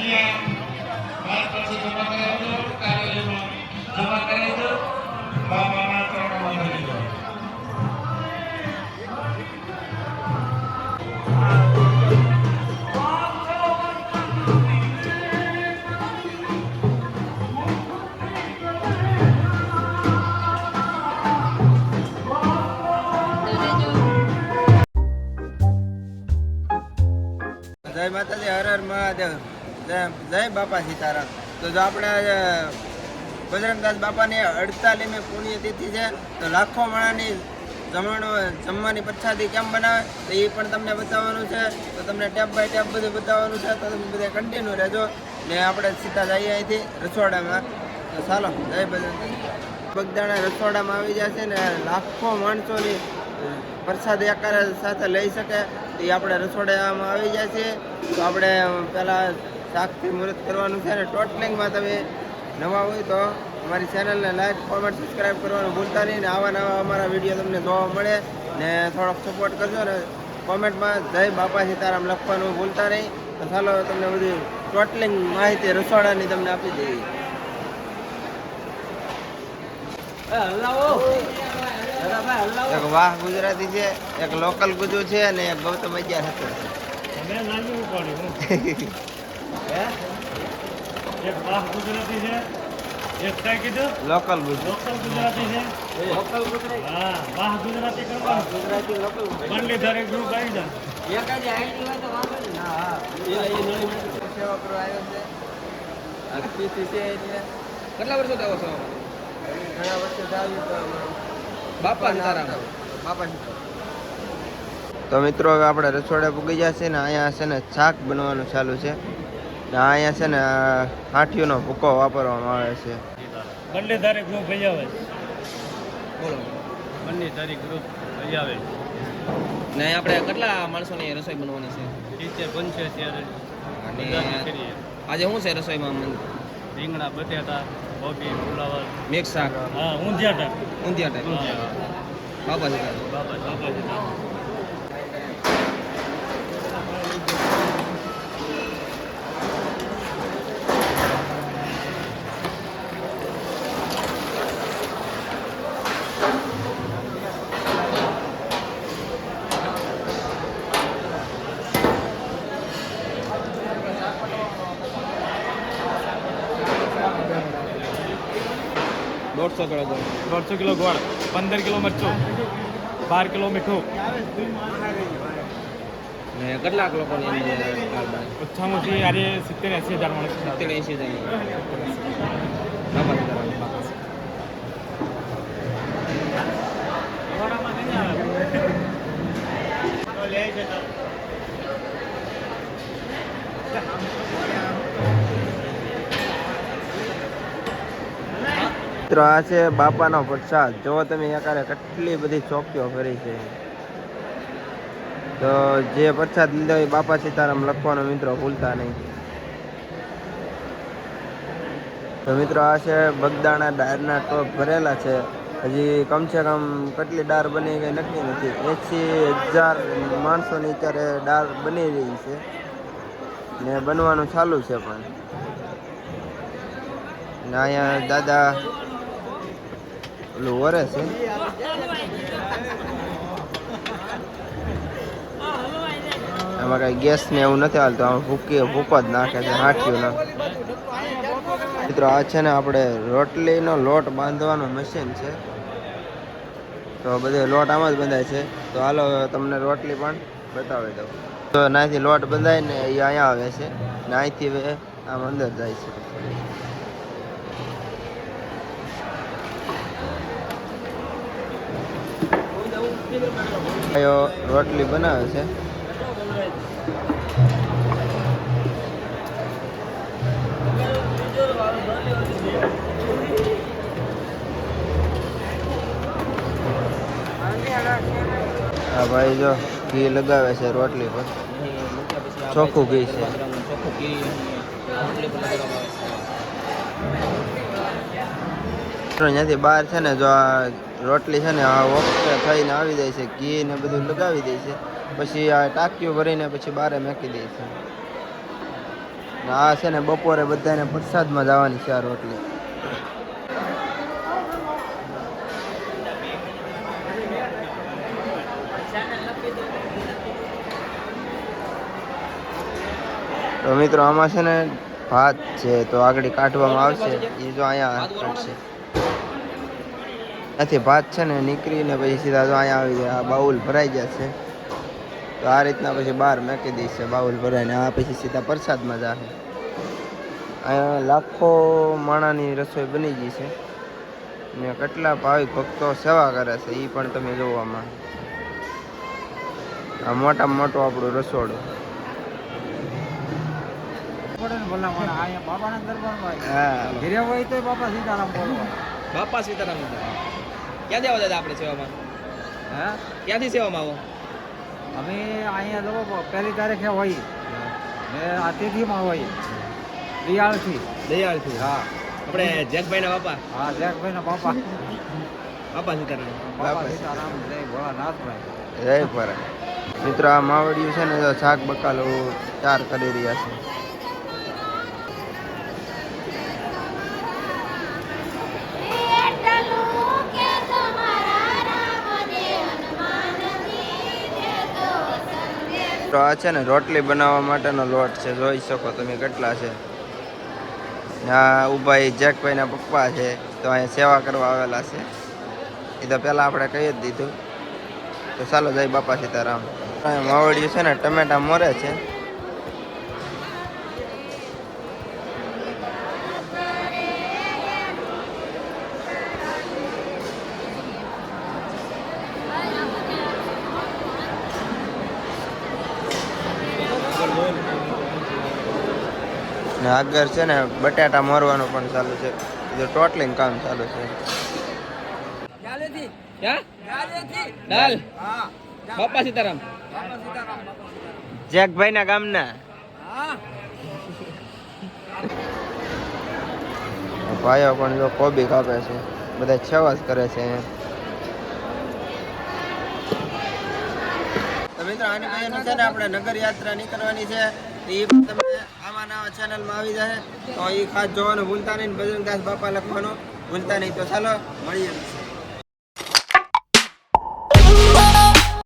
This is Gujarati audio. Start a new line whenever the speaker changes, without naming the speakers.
જય માતાજી, હર હર મહાદેવ, જય બાપા સીતારામ. તો જો આપણે બજરંગદાસ બાપાની 48મી પુણ્યતિથિ છે, તો લાખો માણાની જમવાની પ્રસાદી કેમ બનાવે તો એ પણ તમને બતાવવાનું છે. તો તમને ટેપ બાય ટેપ બધું બતાવવાનું છે, તો તમે બધા કન્ટિન્યુ રહેજો. ને આપણે સીધા જઈએ અહીંથી રસોડામાં. તો ચાલો, જય બગદાણા રસોડામાં આવી જશે ને લાખો માણસોની પ્રસાદ એકારે સાથે લઈ શકે એ આપણે રસોડામાં આવી જાય છે. તો આપણે પહેલાં શાકથી મુહૂર્ત કરવાનું છે ને ટોટલિંગમાં તમે નવા હોય તો અમારી ચેનલને લાઈક કોમેન્ટ સબસ્ક્રાઈબ કરવાનું ભૂલતા નહીં. ને આવા નવા અમારા વિડીયો તમને જોવા મળે ને થોડોક સપોર્ટ કરજો ને કોમેન્ટમાં જય બાપા સીતારામ લખવાનું ભૂલતા નહીં. તો ચાલો તમને બધી ટોટલિંગ માહિતી રસોડાની તમને આપી દઈએ. એક વાહ ગુજરાતી છે, એક લોકલ ગુજુ છે અને એક ગૌતમ 11
એક વાહ ગુજરાતી છે, એક કઈ કીધું
લોકલ ગુજુ.
લોકલ ગુજરાતી છે. લોકલ ગુજરાતી, હા, વાહ ગુજરાતી કરવાનું.
ગુજરાતી લોકલ
મંડલીધારી ગ્રુપ આવી જાય.
એક જ આઈડી હોય તો વાંધો નહીં. હા, સેવા કરવા આવ્યો છે. આજથી છે એટલે
કેટલા વર્ષો થયો છો?
ઘણા વર્ષો આવ્યું તો
બાપા સીતારામ.
બાપા તો મિત્રો હવે આપણે રસોડા પૂગી જશે ને અહીંયા છે ને શાક બનવાનું ચાલુ છે ને અહીંયા છે ને હાંઠીઓનો ભૂકો વાપરવામાં આવે છે.
મંડલીધારી ગ્રુપ લઈ આવે.
બોલો.
મંડલીધારી ગ્રુપ લઈ આવે.
ને આપણે કેટલા માણસોની રસોઈ બનવાની છે?
70 85
અને
કરીએ.
આજે શું છે રસોઈમાં?
રીંગણા, બટેટા, કોબી, ફુલાવર,
મિક્સ શાક.
હા, ઊંધિયા
ટાઈપ. બાપા સીતારામ.
બાપા
$150 કિલો ગોળ.
150 કિલો ગોળ, 15 કિલો મરચું, 12 કિલો મીઠું.
ને કેટલાક લોકોની
ઓછામાં ઓછી આજે 70-80 હજાર માણસ.
70-80 હજાર. બાપા સીતારામ.
મિત્રો આ છે બાપાનો પ્રસાદ. જો તમે એકારે કેટલી બધી ચોકીઓ કરી છે. તો જે પ્રસાદ લીધો એ બાપા સીતારામ લખવાનો મિત્રો ભૂલતા નહીં. તો મિત્રો આ છે બગદાણા ડાળના ટોપ ભરેલા છે. હજી કમસે કમ કેટલી દાળ બની ગઈ નક્કી નથી. 80,000 માણસોની અત્યારે દાળ બની રહી છે ને બનવાનું ચાલુ છે. પણ ને અહીંયા દાદા ઓલું વરે છે. એમાં કઈ ગેસ ને એવું નથી હાલતું. આમાં ભૂકો જ નાખે છે હાંઠીઓનો. મિત્રો આ છે ને આપણે રોટલીનો લોટ બાંધવાનું મશીન છે. તો બધે લોટ આમાં જ બંધાય છે. તો હાલો તમને રોટલી પણ બતાવી દઉં. તો નાથી લોટ બંધાય ને એ અહીંયા આવે છે ને અહીંથી આમ અંદર જાય છે. રોટલી બનાવે છે. હા ભાઈ, જો ઘી લગાવે છે રોટલી પર. ચોખ્ખું ઘી છે. અહીંયાથી બહાર છે ને જો આ રોટલી છે ને આ ઓકે થઈને આવી જાય છે. ઘી ને બધું લગાવી દે છે. પછી આ ટાંકીઓ ભરીને પછી બહાર મેકી દે છે. ને આ છે ને બપોરે બધાને પ્રસાદમાં જવાની છે આ રોટલી. તો મિત્રો આમાં છે ને ભાત છે તો આગળ કાઢવામાં આવશે એ જો અહીંયા કાઢશે નથી ભાત છે ને નીકળીને પછી સીધા જો અહીંયા આવી જાય આ બાઉલ ભરાઈ જશે તો આ રીતના પછી બહાર મૂકી દઈશે બાઉલ ભરાઈને આ પછી સીધા પ્રસાદમાં જશે. અહીંયા લાખો માણાની રસોઈ બની ગઈ છે ને કેટલા ભાવિક ભક્તો સેવા કરે છે એ પણ તમે જોવામાં. આ મોટામાં મોટું આપણું રસોડું.
બાપા સીતારામ ક્યાં દેવા દાદા આપણે સેવામાં?
હા
ક્યાંથી સેવામાં આવો?
અમે અહીંયા લોકો 1 તારીખે હોય ને આ તિથિમાં હોય દિયાળથી.
દયાળથી.
હા
આપણે જેકભાઈના બાપા.
હા જગભાઈના બાપા.
બાપા સીતારામ.
બાપા સીતારામ જય ભોળાનાથભાઈ.
જય પરા. મિત્રો આ માવડિયું છે ને તો શાક બકાલો ચાર કરી રહ્યા છે. તો આ છે ને રોટલી બનાવવા માટેનો લોટ છે જોઈ શકો તમે કેટલા છે. આ ઊભા એ જેકભાઈના પપ્પા છે તો અહીંયા સેવા કરવા આવેલા છે એ તો પહેલાં આપણે કહી જ દીધું. તો ચાલો જય બાપા સીતારામ. માવડિયું છે ને ટમેટા મોરે છે. ને આગળ છે ને બટાટા મોરવાનું પણ ચાલુ છે. જો ટોટલિંગ કામ ચાલુ છે.
ક્યાં? દાલ. બાપા સીતારામ.
જેકભાઈના ગામના ભાઈઓ પણ જો કોબી કાપે છે બધા છવાસ કરે છે. તો મિત્રો આની પહેલાં છે ને આપણે નગર યાત્રા નીકળવાની છે એ પણ તમે આમાં નવા ચેનલમાં આવી જાય તો એ ખાસ જોવાનું ભૂલતા નહીં. બજરંગદાસ બાપા લખવાનું ભૂલતા નહીં. તો ચાલો મળીએ.